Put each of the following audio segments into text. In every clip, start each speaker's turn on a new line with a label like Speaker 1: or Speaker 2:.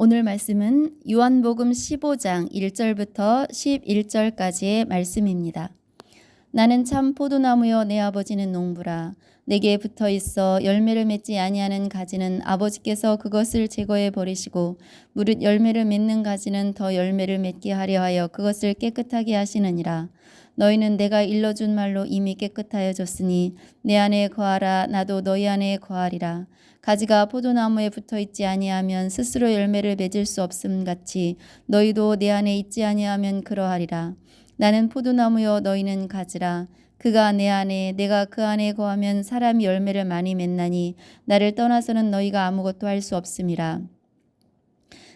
Speaker 1: 오늘 말씀은 요한복음 15장 1절부터 11절까지의 말씀입니다. 나는 참 포도나무여 내 아버지는 농부라. 내게 붙어 있어 열매를 맺지 아니하는 가지는 아버지께서 그것을 제거해 버리시고 무릇 열매를 맺는 가지는 더 열매를 맺게 하려 하여 그것을 깨끗하게 하시느니라. 너희는 내가 일러준 말로 이미 깨끗하여졌으니 내 안에 거하라. 나도 너희 안에 거하리라. 가지가 포도나무에 붙어 있지 아니하면 스스로 열매를 맺을 수 없음 같이 너희도 내 안에 있지 아니하면 그러하리라. 나는 포도나무여 너희는 가지라. 그가 내 안에 내가 그 안에 거하면 사람이 열매를 많이 맺나니 나를 떠나서는 너희가 아무것도 할 수 없음이라.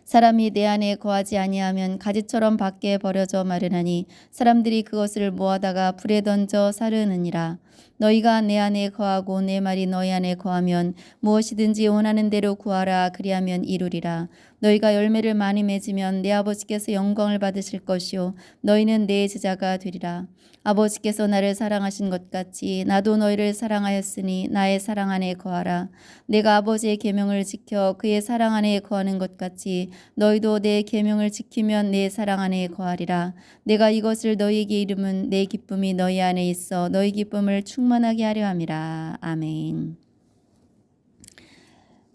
Speaker 1: 사람이 내 안에 거하지 아니하면 가지처럼 밖에 버려져 마르나니 사람들이 그것을 모아다가 불에 던져 사르느니라. 너희가 내 안에 거하고 내 말이 너희 안에 거하면 무엇이든지 원하는 대로 구하라. 그리하면 이루리라. 너희가 열매를 많이 맺으면 내 아버지께서 영광을 받으실 것이요 너희는 내 제자가 되리라. 아버지께서 나를 사랑하신 것 같이 나도 너희를 사랑하였으니 나의 사랑 안에 거하라. 내가 아버지의 계명을 지켜 그의 사랑 안에 거하는 것 같이 너희도 내 계명을 지키면 내 사랑 안에 거하리라. 내가 이것을 너희에게 이름은 내 기쁨이 너희 안에 있어 너희 기쁨을 충만하게 하려 함이라. 아멘.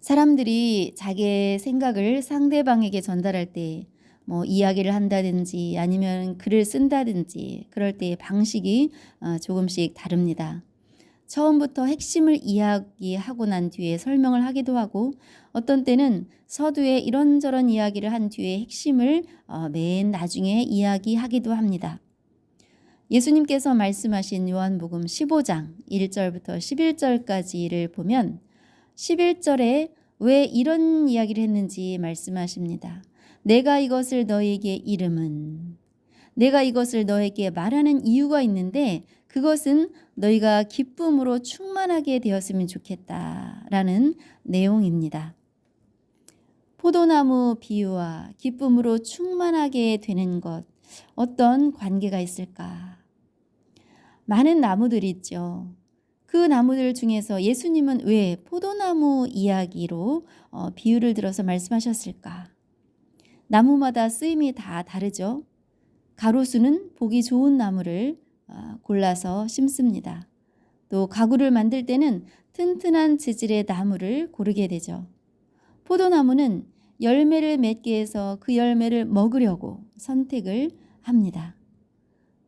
Speaker 1: 사람들이 자기의 생각을 상대방에게 전달할 때 이야기를 한다든지 아니면 글을 쓴다든지 그럴 때의 방식이 조금씩 다릅니다. 처음부터 핵심을 이야기하고 난 뒤에 설명을 하기도 하고 어떤 때는 서두에 이런저런 이야기를 한 뒤에 핵심을 맨 나중에 이야기하기도 합니다. 예수님께서 말씀하신 요한복음 15장 1절부터 11절까지를 보면 11절에 왜 이런 이야기를 했는지 말씀하십니다. 내가 이것을 너희에게 이름은 내가 이것을 너에게 말하는 이유가 있는데 그것은 너희가 기쁨으로 충만하게 되었으면 좋겠다라는 내용입니다. 포도나무 비유와 기쁨으로 충만하게 되는 것, 어떤 관계가 있을까? 많은 나무들이 있죠. 그 나무들 중에서 예수님은 왜 포도나무 이야기로 비유를 들어서 말씀하셨을까? 나무마다 쓰임이 다 다르죠. 가로수는 보기 좋은 나무를 골라서 심습니다. 또 가구를 만들 때는 튼튼한 재질의 나무를 고르게 되죠. 포도나무는 열매를 맺게 해서 그 열매를 먹으려고 선택을 합니다.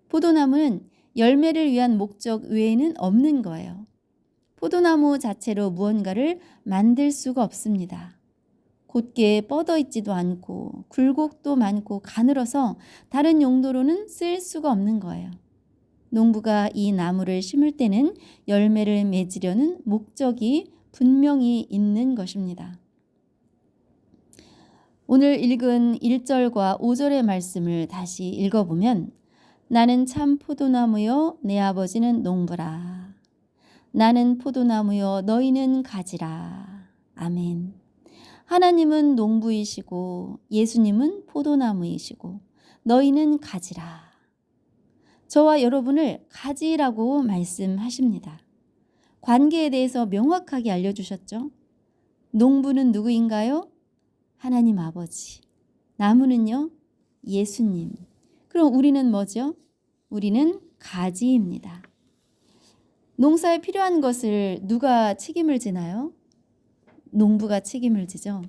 Speaker 1: 포도나무는 열매를 위한 목적 외에는 없는 거예요. 포도나무 자체로 무언가를 만들 수가 없습니다. 곧게 뻗어 있지도 않고 굴곡도 많고 가늘어서 다른 용도로는 쓸 수가 없는 거예요. 농부가 이 나무를 심을 때는 열매를 맺으려는 목적이 분명히 있는 것입니다. 오늘 읽은 1절과 5절의 말씀을 다시 읽어보면 나는 참 포도나무요 내 아버지는 농부라. 나는 포도나무요 너희는 가지라. 아멘. 하나님은 농부이시고 예수님은 포도나무이시고 너희는 가지라. 저와 여러분을 가지라고 말씀하십니다. 관계에 대해서 명확하게 알려주셨죠. 농부는 누구인가요? 하나님 아버지. 나무는요? 예수님. 그럼 우리는 뭐죠? 우리는 가지입니다. 농사에 필요한 것을 누가 책임을 지나요? 농부가 책임을 지죠.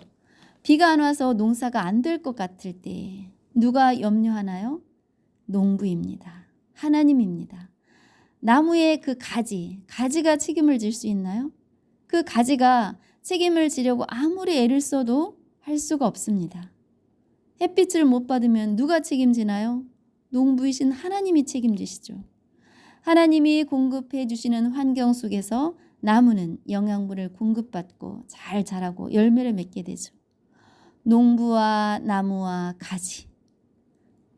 Speaker 1: 비가 안 와서 농사가 안 될 것 같을 때 누가 염려하나요? 농부입니다. 하나님입니다. 나무의 그 가지가 책임을 질 수 있나요? 그 가지가 책임을 지려고 아무리 애를 써도 할 수가 없습니다. 햇빛을 못 받으면 누가 책임지나요? 농부이신 하나님이 책임지시죠. 하나님이 공급해 주시는 환경 속에서 나무는 영양분을 공급받고 잘 자라고 열매를 맺게 되죠. 농부와 나무와 가지.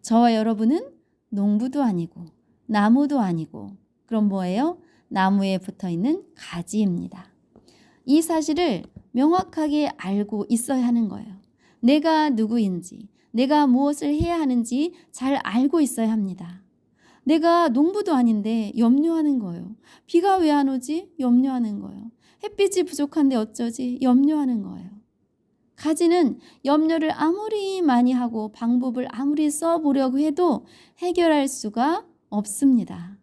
Speaker 1: 저와 여러분은 농부도 아니고 나무도 아니고 그럼 뭐예요? 나무에 붙어있는 가지입니다. 이 사실을 명확하게 알고 있어야 하는 거예요. 내가 누구인지, 내가 무엇을 해야 하는지 잘 알고 있어야 합니다. 내가 농부도 아닌데 염려하는 거예요. 비가 왜 안 오지? 염려하는 거예요. 햇빛이 부족한데 어쩌지? 염려하는 거예요. 가지는 염려를 아무리 많이 하고 방법을 아무리 써보려고 해도 해결할 수가 없습니다.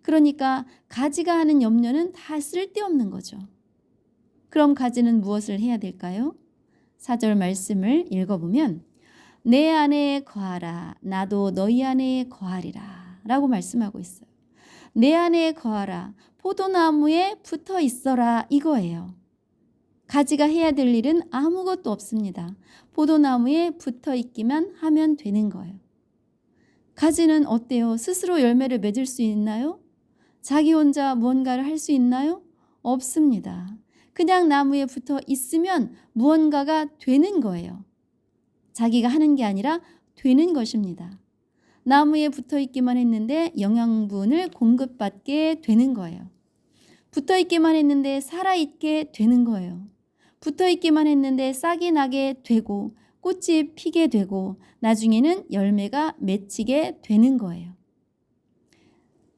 Speaker 1: 그러니까 가지가 하는 염려는 다 쓸데없는 거죠. 그럼 가지는 무엇을 해야 될까요? 4절 말씀을 읽어보면 내 안에 거하라 나도 너희 안에 거하리라 라고 말씀하고 있어요. 내 안에 거하라, 포도나무에 붙어 있어라 이거예요. 가지가 해야 될 일은 아무것도 없습니다. 포도나무에 붙어 있기만 하면 되는 거예요. 가지는 어때요? 스스로 열매를 맺을 수 있나요? 자기 혼자 무언가를 할 수 있나요? 없습니다. 그냥 나무에 붙어 있으면 무언가가 되는 거예요. 자기가 하는 게 아니라 되는 것입니다. 나무에 붙어 있기만 했는데 영양분을 공급받게 되는 거예요. 붙어 있기만 했는데 살아있게 되는 거예요. 붙어 있기만 했는데 싹이 나게 되고 꽃이 피게 되고 나중에는 열매가 맺히게 되는 거예요.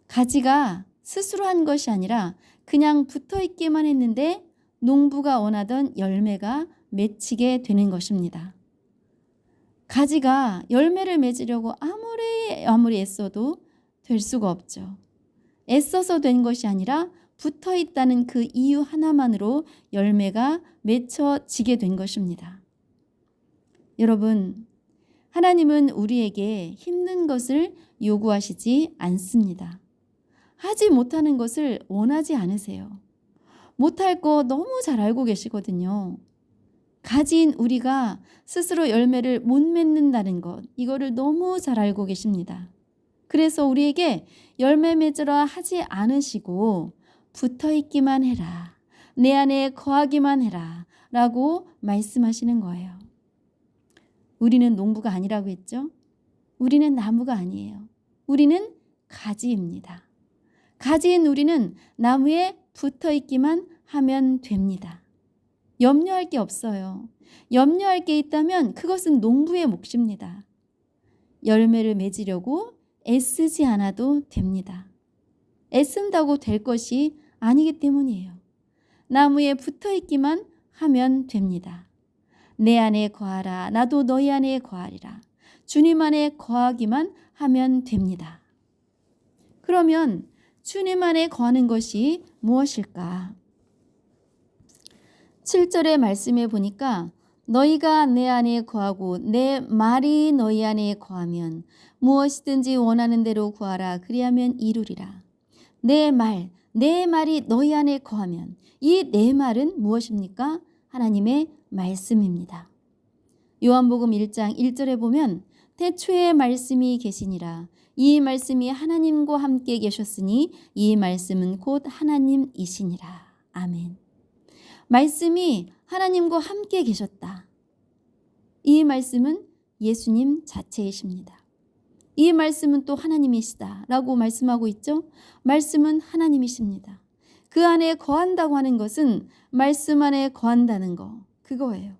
Speaker 1: 가지가 스스로 한 것이 아니라 그냥 붙어 있기만 했는데 농부가 원하던 열매가 맺히게 되는 것입니다. 가지가 열매를 맺으려고 아무리 애써도 될 수가 없죠. 애써서 된 것이 아니라 붙어 있다는 그 이유 하나만으로 열매가 맺혀지게 된 것입니다. 여러분, 하나님은 우리에게 힘든 것을 요구하시지 않습니다. 하지 못하는 것을 원하지 않으세요. 못할 거 너무 잘 알고 계시거든요. 가지인 우리가 스스로 열매를 못 맺는다는 것, 이거를 너무 잘 알고 계십니다. 그래서 우리에게 열매 맺으라 하지 않으시고 붙어 있기만 해라, 내 안에 거하기만 해라 라고 말씀하시는 거예요. 우리는 농부가 아니라고 했죠? 우리는 나무가 아니에요. 우리는 가지입니다. 가지인 우리는 나무에 붙어 있기만 하면 됩니다. 염려할 게 없어요. 염려할 게 있다면 그것은 농부의 몫입니다. 열매를 맺으려고 애쓰지 않아도 됩니다. 애쓴다고 될 것이 아니기 때문이에요. 나무에 붙어 있기만 하면 됩니다. 내 안에 거하라 나도 너희 안에 거하리라. 주님 안에 거하기만 하면 됩니다. 그러면 주님 안에 거하는 것이 무엇일까? 7절의 말씀에 보니까 너희가 내 안에 거하고 내 말이 너희 안에 거하면 무엇이든지 원하는 대로 구하라 그리하면 이루리라. 내 말이 너희 안에 거하면 이 내 말은 무엇입니까? 하나님의 말씀입니다. 요한복음 1장 1절에 보면 태초에 말씀이 계시니라. 이 말씀이 하나님과 함께 계셨으니 이 말씀은 곧 하나님이시니라. 아멘. 말씀이 하나님과 함께 계셨다. 이 말씀은 예수님 자체이십니다. 이 말씀은 또 하나님이시다 라고 말씀하고 있죠. 말씀은 하나님이십니다. 그 안에 거한다고 하는 것은 말씀 안에 거한다는 거, 그거예요.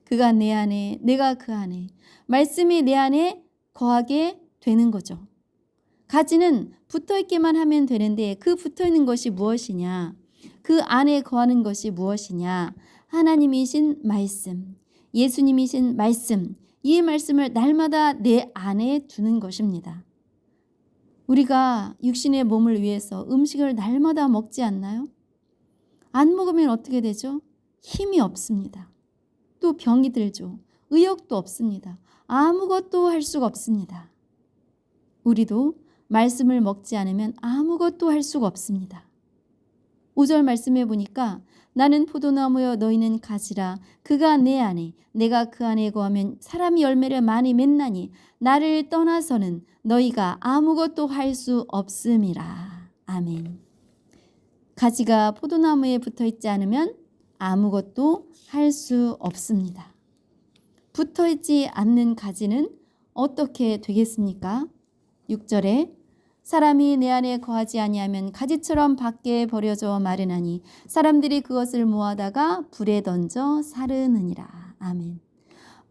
Speaker 1: 그가 내 안에, 내가 그 안에, 말씀이 내 안에 거하게 되는 거죠. 가지는 붙어있기만 하면 되는데 그 붙어있는 것이 무엇이냐? 그 안에 거하는 것이 무엇이냐? 하나님이신 말씀, 예수님이신 말씀, 이 말씀을 날마다 내 안에 두는 것입니다. 우리가 육신의 몸을 위해서 음식을 날마다 먹지 않나요? 안 먹으면 어떻게 되죠? 힘이 없습니다. 또 병이 들죠. 의욕도 없습니다. 아무것도 할 수가 없습니다. 우리도 말씀을 먹지 않으면 아무것도 할 수가 없습니다. 5절 말씀해 보니까 나는 포도나무여 너희는 가지라. 그가 내 안에 내가 그 안에 거하면 사람이 열매를 많이 맺나니 나를 떠나서는 너희가 아무것도 할 수 없음이라. 아멘. 가지가 포도나무에 붙어있지 않으면 아무것도 할 수 없습니다. 붙어있지 않는 가지는 어떻게 되겠습니까? 6절에 사람이 내 안에 거하지 아니하면 가지처럼 밖에 버려져 마르나니 사람들이 그것을 모아다가 불에 던져 사르느니라. 아멘.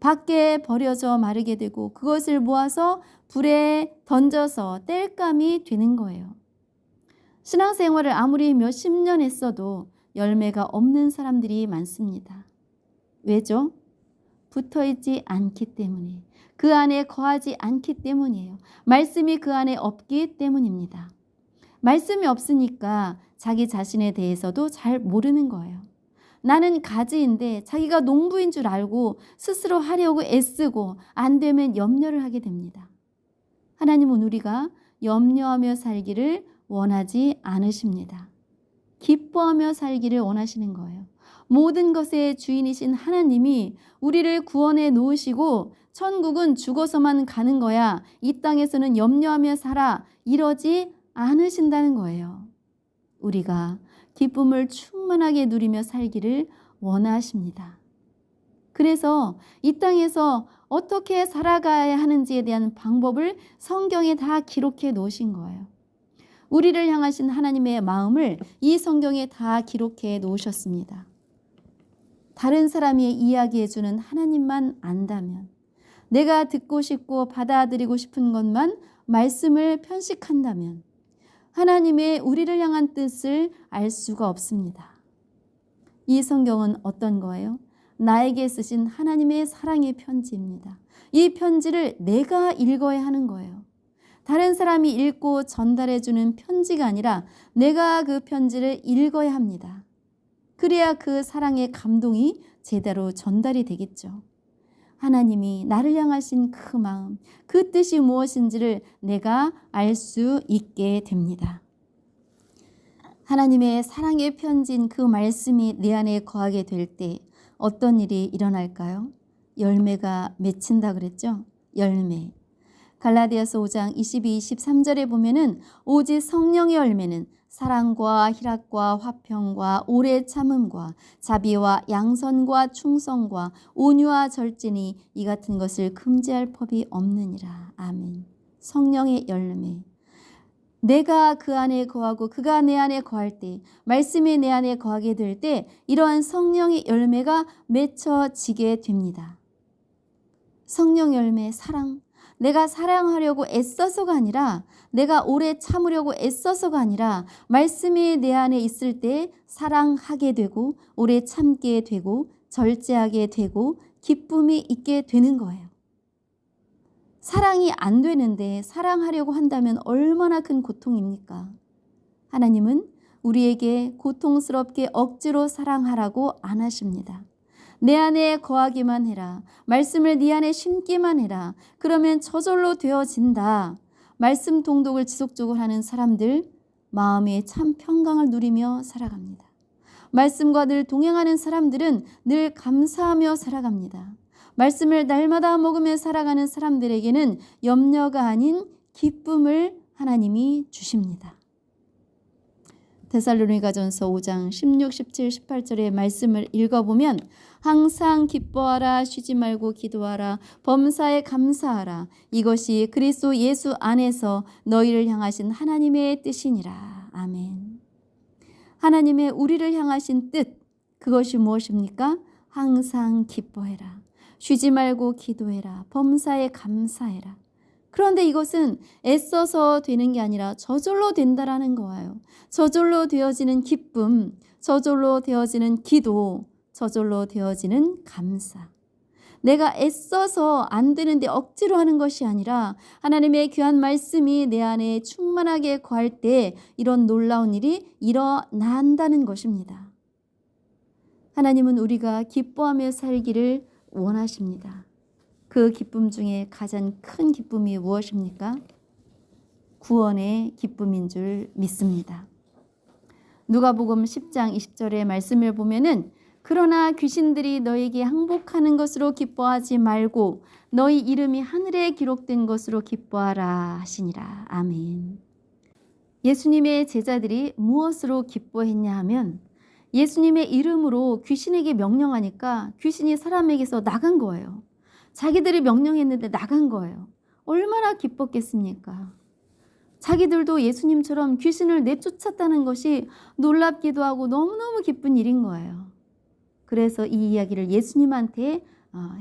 Speaker 1: 밖에 버려져 마르게 되고 그것을 모아서 불에 던져서 땔감이 되는 거예요. 신앙생활을 아무리 몇십 년 했어도 열매가 없는 사람들이 많습니다. 왜죠? 붙어있지 않기 때문에, 그 안에 거하지 않기 때문이에요. 말씀이 그 안에 없기 때문입니다. 말씀이 없으니까 자기 자신에 대해서도 잘 모르는 거예요. 나는 가지인데 자기가 농부인 줄 알고 스스로 하려고 애쓰고 안 되면 염려를 하게 됩니다. 하나님은 우리가 염려하며 살기를 원하지 않으십니다. 기뻐하며 살기를 원하시는 거예요. 모든 것의 주인이신 하나님이 우리를 구원해 놓으시고 천국은 죽어서만 가는 거야, 이 땅에서는 염려하며 살아, 이러지 않으신다는 거예요. 우리가 기쁨을 충만하게 누리며 살기를 원하십니다. 그래서 이 땅에서 어떻게 살아가야 하는지에 대한 방법을 성경에 다 기록해 놓으신 거예요. 우리를 향하신 하나님의 마음을 이 성경에 다 기록해 놓으셨습니다. 다른 사람이 이야기해 주는 하나님만 안다면, 내가 듣고 싶고 받아들이고 싶은 것만 말씀을 편식한다면 하나님의 우리를 향한 뜻을 알 수가 없습니다. 이 성경은 어떤 거예요? 나에게 쓰신 하나님의 사랑의 편지입니다. 이 편지를 내가 읽어야 하는 거예요. 다른 사람이 읽고 전달해 주는 편지가 아니라 내가 그 편지를 읽어야 합니다. 그래야 그 사랑의 감동이 제대로 전달이 되겠죠. 하나님이 나를 향하신 그 마음, 그 뜻이 무엇인지를 내가 알 수 있게 됩니다. 하나님의 사랑의 편지인 그 말씀이 내 안에 거하게 될 때 어떤 일이 일어날까요? 열매가 맺힌다 그랬죠? 열매. 갈라디아서 5장 22, 23절에 보면은 오직 성령의 열매는 사랑과 희락과 화평과 오래 참음과 자비와 양선과 충성과 온유와 절제니 이 같은 것을 금지할 법이 없느니라. 아멘. 성령의 열매. 내가 그 안에 거하고 그가 내 안에 거할 때, 말씀이 내 안에 거하게 될 때 이러한 성령의 열매가 맺혀지게 됩니다. 성령 열매, 사랑. 내가 사랑하려고 애써서가 아니라, 내가 오래 참으려고 애써서가 아니라 말씀이 내 안에 있을 때 사랑하게 되고 오래 참게 되고 절제하게 되고 기쁨이 있게 되는 거예요. 사랑이 안 되는데 사랑하려고 한다면 얼마나 큰 고통입니까? 하나님은 우리에게 고통스럽게 억지로 사랑하라고 안 하십니다. 내 안에 거하기만 해라. 말씀을 네 안에 심기만 해라. 그러면 저절로 되어진다. 말씀 통독을 지속적으로 하는 사람들, 마음의 참 평강을 누리며 살아갑니다. 말씀과 늘 동행하는 사람들은 늘 감사하며 살아갑니다. 말씀을 날마다 먹으며 살아가는 사람들에게는 염려가 아닌 기쁨을 하나님이 주십니다. 데살로니가전서 5장 16, 17, 18절의 말씀을 읽어보면 항상 기뻐하라, 쉬지 말고 기도하라, 범사에 감사하라. 이것이 그리스도 예수 안에서 너희를 향하신 하나님의 뜻이니라. 아멘. 하나님의 우리를 향하신 뜻, 그것이 무엇입니까? 항상 기뻐해라, 쉬지 말고 기도해라, 범사에 감사해라. 그런데 이것은 애써서 되는 게 아니라 저절로 된다라는 거예요. 저절로 되어지는 기쁨, 저절로 되어지는 기도, 저절로 되어지는 감사. 내가 애써서 안 되는데 억지로 하는 것이 아니라 하나님의 귀한 말씀이 내 안에 충만하게 거할 때 이런 놀라운 일이 일어난다는 것입니다. 하나님은 우리가 기뻐하며 살기를 원하십니다. 그 기쁨 중에 가장 큰 기쁨이 무엇입니까? 구원의 기쁨인 줄 믿습니다. 누가복음 10장 20절의 말씀을 보면은 그러나 귀신들이 너에게 항복하는 것으로 기뻐하지 말고 너희 이름이 하늘에 기록된 것으로 기뻐하라 하시니라. 아멘. 예수님의 제자들이 무엇으로 기뻐했냐 하면 예수님의 이름으로 귀신에게 명령하니까 귀신이 사람에게서 나간 거예요. 자기들이 명령했는데 나간 거예요. 얼마나 기뻤겠습니까? 자기들도 예수님처럼 귀신을 내쫓았다는 것이 놀랍기도 하고 너무너무 기쁜 일인 거예요. 그래서 이 이야기를 예수님한테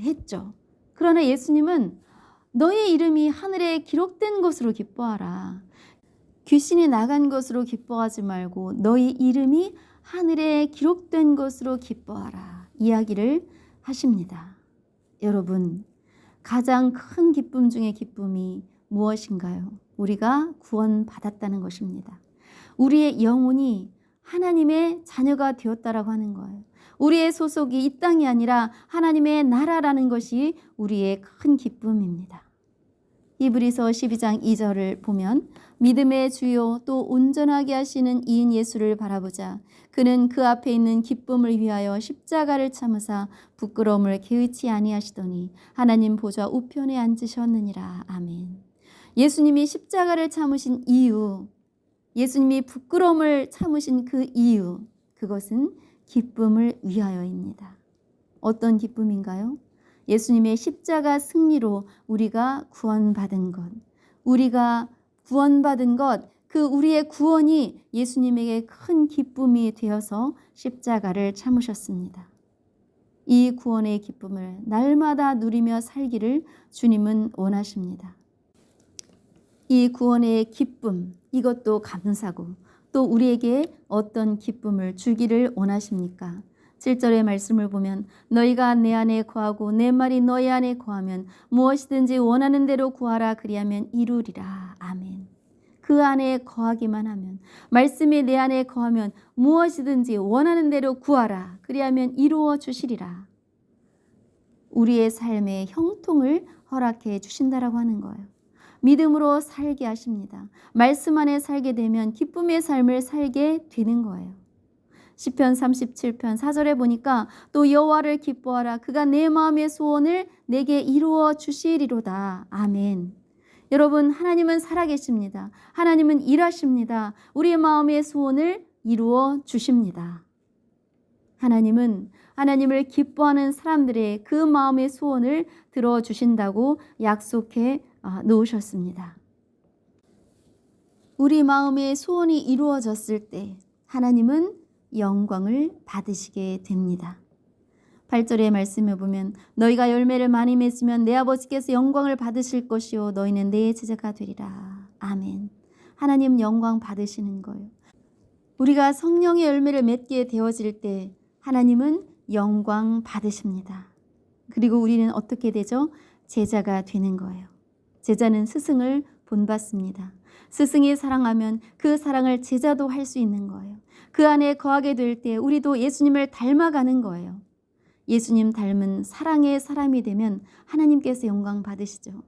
Speaker 1: 했죠. 그러나 예수님은 너의 이름이 하늘에 기록된 것으로 기뻐하라. 귀신이 나간 것으로 기뻐하지 말고 너희 이름이 하늘에 기록된 것으로 기뻐하라. 이야기를 하십니다. 여러분, 가장 큰 기쁨 중의 기쁨이 무엇인가요? 우리가 구원받았다는 것입니다. 우리의 영혼이 하나님의 자녀가 되었다라고 하는 거예요. 우리의 소속이 이 땅이 아니라 하나님의 나라라는 것이 우리의 큰 기쁨입니다. 히브리서 12장 2절을 보면 믿음의 주요 또 온전하게 하시는 이인 예수를 바라보자. 그는 그 앞에 있는 기쁨을 위하여 십자가를 참으사 부끄러움을 개의치 아니하시더니 하나님 보좌 우편에 앉으셨느니라. 아멘. 예수님이 십자가를 참으신 이유, 예수님이 부끄러움을 참으신 그 이유, 그것은 기쁨을 위하여입니다. 어떤 기쁨인가요? 예수님의 십자가 승리로 우리가 구원받은 것, 우리가 구원받은 것, 그 우리의 구원이 예수님에게 큰 기쁨이 되어서 십자가를 참으셨습니다. 이 구원의 기쁨을 날마다 누리며 살기를 주님은 원하십니다. 이 구원의 기쁨, 이것도 감사고 또 우리에게 어떤 기쁨을 주기를 원하십니까? 7절의 말씀을 보면 너희가 내 안에 거하고 내 말이 너희 안에 거하면 무엇이든지 원하는 대로 구하라 그리하면 이루리라. 아멘. 그 안에 거하기만 하면, 말씀이 내 안에 거하면 무엇이든지 원하는 대로 구하라 그리하면 이루어 주시리라. 우리의 삶의 형통을 허락해 주신다라고 하는 거예요. 믿음으로 살게 하십니다. 말씀 안에 살게 되면 기쁨의 삶을 살게 되는 거예요. 시편 37편 4절에 보니까 또 여호와를 기뻐하라. 그가 내 마음의 소원을 내게 이루어 주시리로다. 아멘. 여러분, 하나님은 살아계십니다. 하나님은 일하십니다. 우리의 마음의 소원을 이루어 주십니다. 하나님은 하나님을 기뻐하는 사람들의 그 마음의 소원을 들어주신다고 약속해 놓으셨습니다. 우리 마음의 소원이 이루어졌을 때 하나님은 영광을 받으시게 됩니다. 8절의 말씀을 보면 너희가 열매를 많이 맺으면 내 아버지께서 영광을 받으실 것이요 너희는 내 제자가 되리라. 아멘. 하나님 영광 받으시는 거예요. 우리가 성령의 열매를 맺게 되어질 때 하나님은 영광 받으십니다. 그리고 우리는 어떻게 되죠? 제자가 되는 거예요. 제자는 스승을 본받습니다. 스승이 사랑하면 그 사랑을 제자도 할 수 있는 거예요. 그 안에 거하게 될 때 우리도 예수님을 닮아가는 거예요. 예수님 닮은 사랑의 사람이 되면 하나님께서 영광 받으시죠.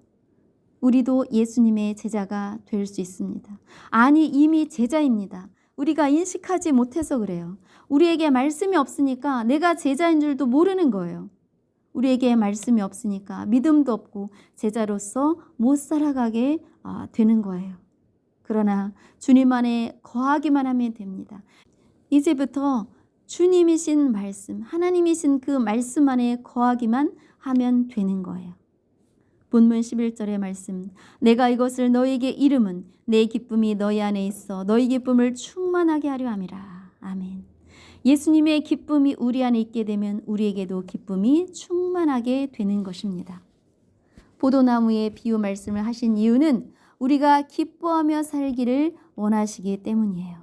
Speaker 1: 우리도 예수님의 제자가 될 수 있습니다. 아니, 이미 제자입니다. 우리가 인식하지 못해서 그래요. 우리에게 말씀이 없으니까 내가 제자인 줄도 모르는 거예요. 우리에게 말씀이 없으니까 믿음도 없고 제자로서 못 살아가게 되는 거예요. 그러나 주님 안에 거하기만 하면 됩니다. 이제부터 주님이신 말씀, 하나님이신 그 말씀 안에 거하기만 하면 되는 거예요. 본문 11절의 말씀, 내가 이것을 너희에게 이름은 내 기쁨이 너희 안에 있어 너희 기쁨을 충만하게 하려 함이라. 아멘. 예수님의 기쁨이 우리 안에 있게 되면 우리에게도 기쁨이 충만하게 되는 것입니다. 포도나무의 비유 말씀을 하신 이유는 우리가 기뻐하며 살기를 원하시기 때문이에요.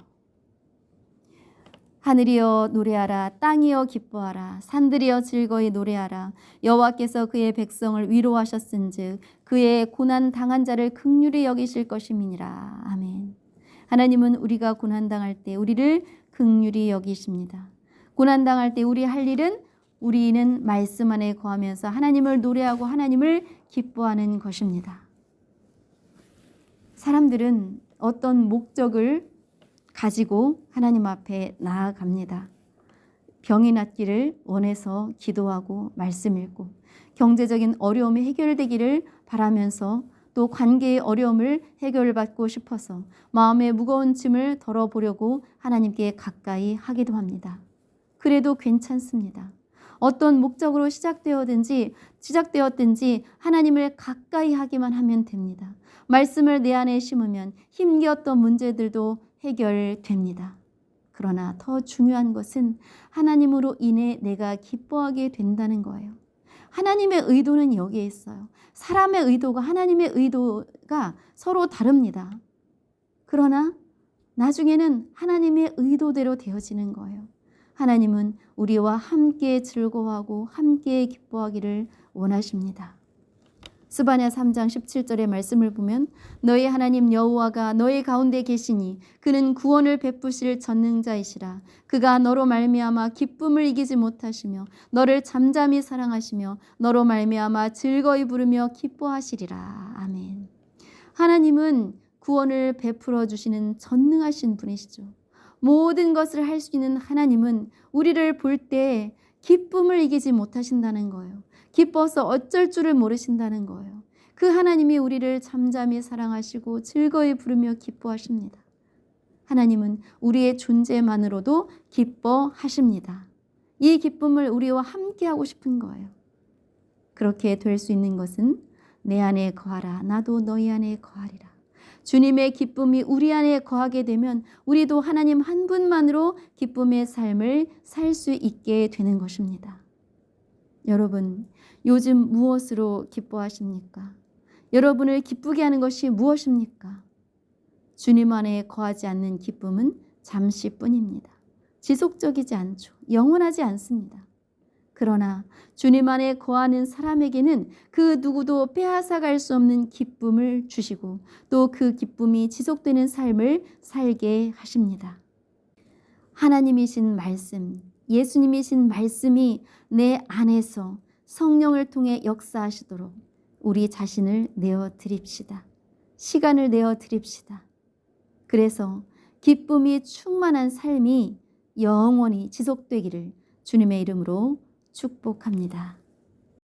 Speaker 1: 하늘이여 노래하라, 땅이여 기뻐하라, 산들이여 즐거이 노래하라. 여호와께서 그의 백성을 위로하셨은즉 그의 고난 당한 자를 긍휼히 여기실 것임이니라. 아멘. 하나님은 우리가 고난 당할 때 우리를 긍휼히 여기십니다. 고난 당할 때 우리 할 일은 우리는 말씀 안에 거하면서 하나님을 노래하고 하나님을 기뻐하는 것입니다. 사람들은 어떤 목적을 가지고 하나님 앞에 나아갑니다. 병이 낫기를 원해서 기도하고 말씀 읽고, 경제적인 어려움이 해결되기를 바라면서 또 관계의 어려움을 해결받고 싶어서 마음의 무거운 짐을 덜어보려고 하나님께 가까이 하기도 합니다. 그래도 괜찮습니다. 어떤 목적으로 시작되었든지 하나님을 가까이 하기만 하면 됩니다. 말씀을 내 안에 심으면 힘겨웠던 문제들도 해결됩니다. 그러나 더 중요한 것은 하나님으로 인해 내가 기뻐하게 된다는 거예요. 하나님의 의도는 여기에 있어요. 사람의 의도가 하나님의 의도가 서로 다릅니다. 그러나 나중에는 하나님의 의도대로 되어지는 거예요. 하나님은 우리와 함께 즐거워하고 함께 기뻐하기를 원하십니다. 스바냐 3장 17절의 말씀을 보면 너희 하나님 여호와가 너희 가운데 계시니 그는 구원을 베푸실 전능자이시라. 그가 너로 말미암아 기쁨을 이기지 못하시며 너를 잠잠히 사랑하시며 너로 말미암아 즐거이 부르며 기뻐하시리라. 아멘. 하나님은 구원을 베풀어 주시는 전능하신 분이시죠. 모든 것을 할 수 있는 하나님은 우리를 볼 때 기쁨을 이기지 못하신다는 거예요. 기뻐서 어쩔 줄을 모르신다는 거예요. 그 하나님이 우리를 잠잠히 사랑하시고 즐거이 부르며 기뻐하십니다. 하나님은 우리의 존재만으로도 기뻐하십니다. 이 기쁨을 우리와 함께 하고 싶은 거예요. 그렇게 될 수 있는 것은 내 안에 거하라 나도 너희 안에 거하리라. 주님의 기쁨이 우리 안에 거하게 되면 우리도 하나님 한 분만으로 기쁨의 삶을 살 수 있게 되는 것입니다. 여러분, 요즘 무엇으로 기뻐하십니까? 여러분을 기쁘게 하는 것이 무엇입니까? 주님 안에 거하지 않는 기쁨은 잠시뿐입니다. 지속적이지 않죠. 영원하지 않습니다. 그러나 주님 안에 거하는 사람에게는 그 누구도 빼앗아갈 수 없는 기쁨을 주시고 또 그 기쁨이 지속되는 삶을 살게 하십니다. 하나님이신 말씀, 예수님이신 말씀이 내 안에서 성령을 통해 역사하시도록 우리 자신을 내어 드립시다. 시간을 내어 드립시다. 그래서 기쁨이 충만한 삶이 영원히 지속되기를 주님의 이름으로 축복합니다.